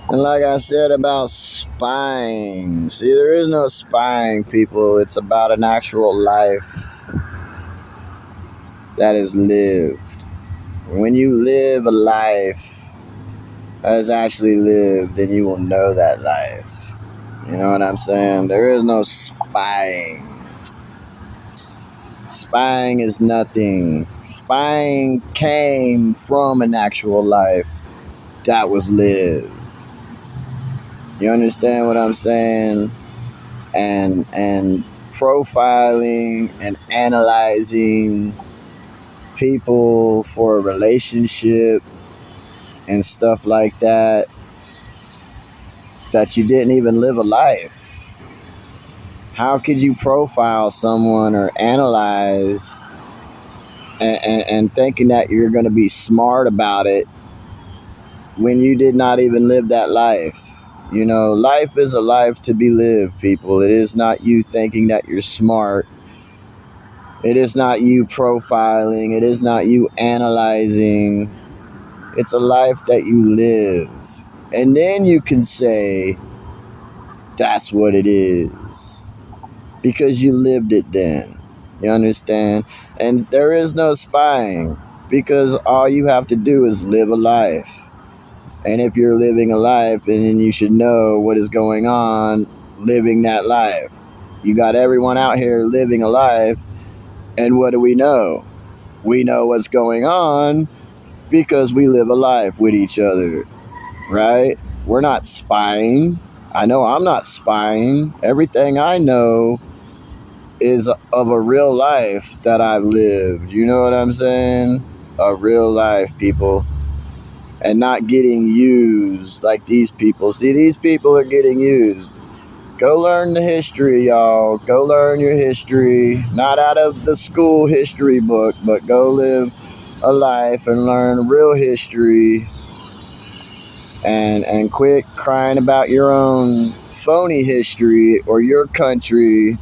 And like I said about spying, see, there is no spying, people. It's about an actual life that is lived. When you live a life that is actually lived, then you will know that life. You know what I'm saying? There is no spying. Spying is nothing. Spying came from an actual life that was lived. You understand what I'm saying? And profiling and analyzing people for a relationship and stuff like that you didn't even live a life. How could you profile someone or analyze and thinking that you're going to be smart about it when you did not even live that life? You know, life is a life to be lived, people. It is not you thinking that you're smart. It is not you profiling. It is not you analyzing. It's a life that you live. And then you can say, that's what it is. Because you lived it then. You understand? And there is no spying. Because all you have to do is live a life. And if you're living a life, then you should know what is going on living that life. You got everyone out here living a life. And what do we know? We know what's going on because we live a life with each other, right? We're not spying. I know I'm not spying. Everything I know is of a real life that I've lived. You know what I'm saying? A real life, people. And not getting used like these people. See, these people are getting used. Go learn the history, y'all. Go learn your history. Not out of the school history book, but go live a life and learn real history. And quit crying about your own phony history or your country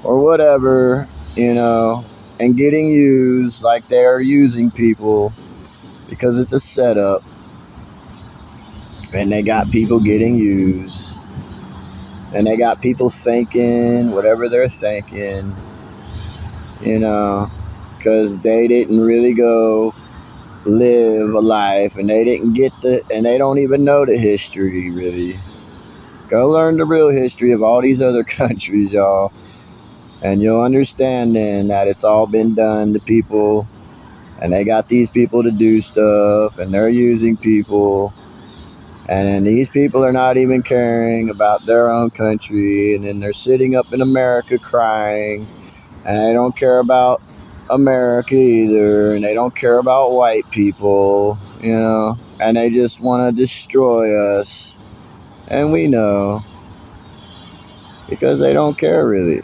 or whatever, you know, and getting used like they're using people because it's a setup and they got people getting used and they got people thinking whatever they're thinking, you know, because they didn't really go live a life and they didn't get and they don't even know the history really. Go learn the real history of all these other countries, y'all. And you'll understand then that it's all been done to people. And they got these people to do stuff. And they're using people. And then these people are not even caring about their own country. And then they're sitting up in America crying. And they don't care about America either. And they don't care about white people, you know. And they just want to destroy us. And we know. Because they don't care really.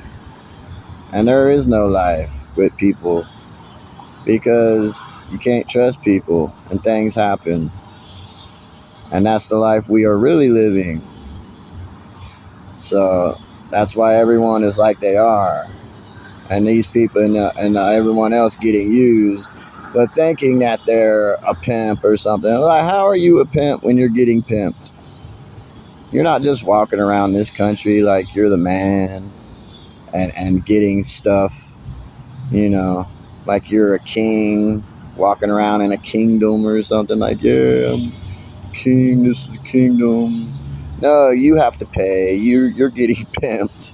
And there is no life with people because you can't trust people and things happen. And that's the life we are really living. So that's why everyone is like they are. And these people and everyone else getting used, but thinking that they're a pimp or something. Like, how are you a pimp when you're getting pimped? You're not just walking around this country like you're the man and getting stuff, you know, like you're a king walking around in a kingdom or something like, yeah, I'm king, this is the kingdom. No, you have to pay. You're getting pimped.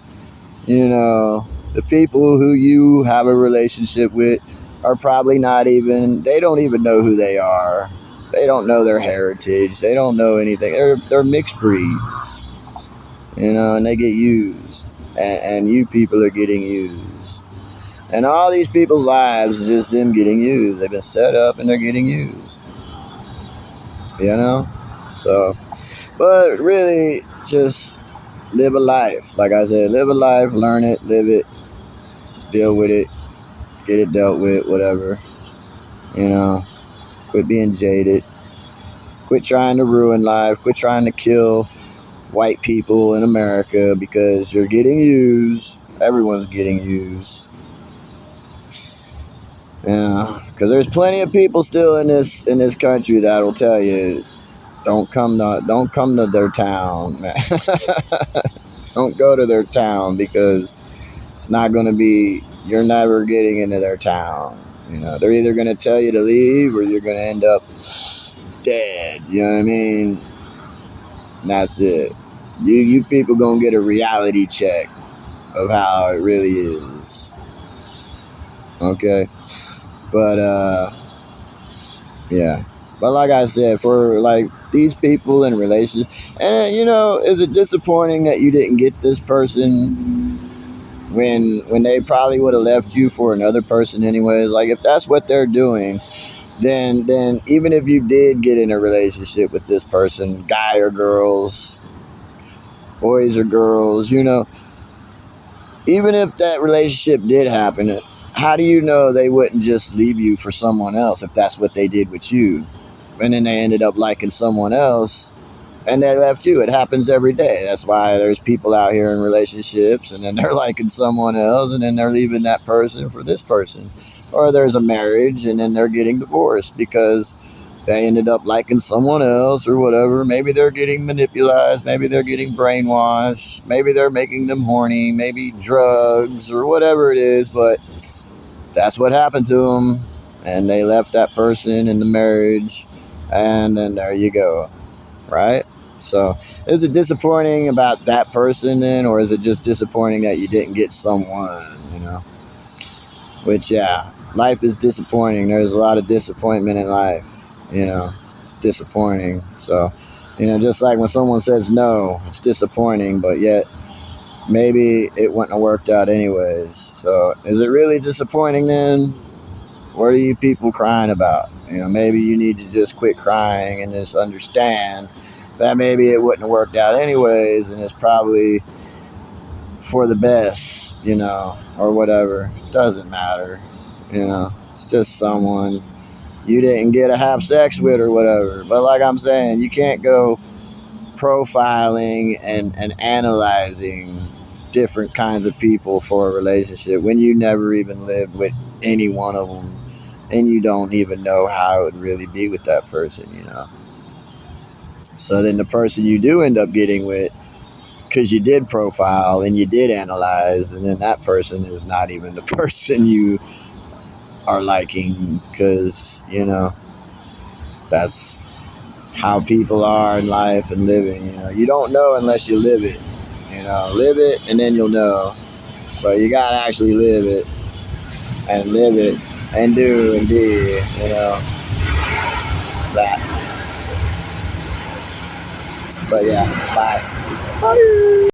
You know, the people who you have a relationship with are probably not even, they don't even know who they are. They don't know their heritage. They don't know anything. They're mixed breeds, you know, and they get used. And you people are getting used. And all these people's lives is just them getting used. They've been set up and they're getting used. You know? So, but really, just live a life. Like I said, live a life, learn it, live it, deal with it, get it dealt with, whatever. You know? Quit being jaded. Quit trying to ruin life. Quit trying to kill white people in America because you're getting used. Everyone's getting used. Yeah, because there's plenty of people still in this country that will tell you Don't come to their town, man. Don't go to their town because it's not going to be. You're never getting into their town. They're either going to tell you to leave or you're going to end up dead. You know what I mean? And that's it. You people gonna get a reality check of how it really is. Okay, but yeah. But like I said, for like these people in relationships, and is it disappointing that you didn't get this person when they probably would have left you for another person anyways? Like if that's what they're doing, then even if you did get in a relationship with this person, guy or girls, boys or girls, even if that relationship did happen, how do you know they wouldn't just leave you for someone else if that's what they did with you? And then they ended up liking someone else and they left you. It happens every day. That's why there's people out here in relationships and then they're liking someone else and then they're leaving that person for this person. Or there's a marriage and then they're getting divorced because they ended up liking someone else or whatever. Maybe they're getting manipulated. Maybe they're getting brainwashed. Maybe they're making them horny. Maybe drugs or whatever it is. But that's what happened to them. And they left that person in the marriage. And then there you go. Right? So is it disappointing about that person then? Or is it just disappointing that you didn't get someone, Which, yeah, life is disappointing. There's a lot of disappointment in life. It's disappointing. So, just like when someone says no, it's disappointing, but yet maybe it wouldn't have worked out anyways. So, is it really disappointing then? What are you people crying about? Maybe you need to just quit crying and just understand that maybe it wouldn't have worked out anyways, and it's probably for the best, or whatever. Doesn't matter, It's just someone you didn't get to have sex with or whatever. But like I'm saying, you can't go profiling and analyzing different kinds of people for a relationship when you never even lived with any one of them and you don't even know how it would really be with that person. So then the person you do end up getting with, because you did profile and you did analyze, and then that person is not even the person you are liking because, that's how people are in life and living. You don't know unless you live it. Live it and then you'll know. But you gotta actually live it and live it and do and be, that. But yeah, bye. Bye.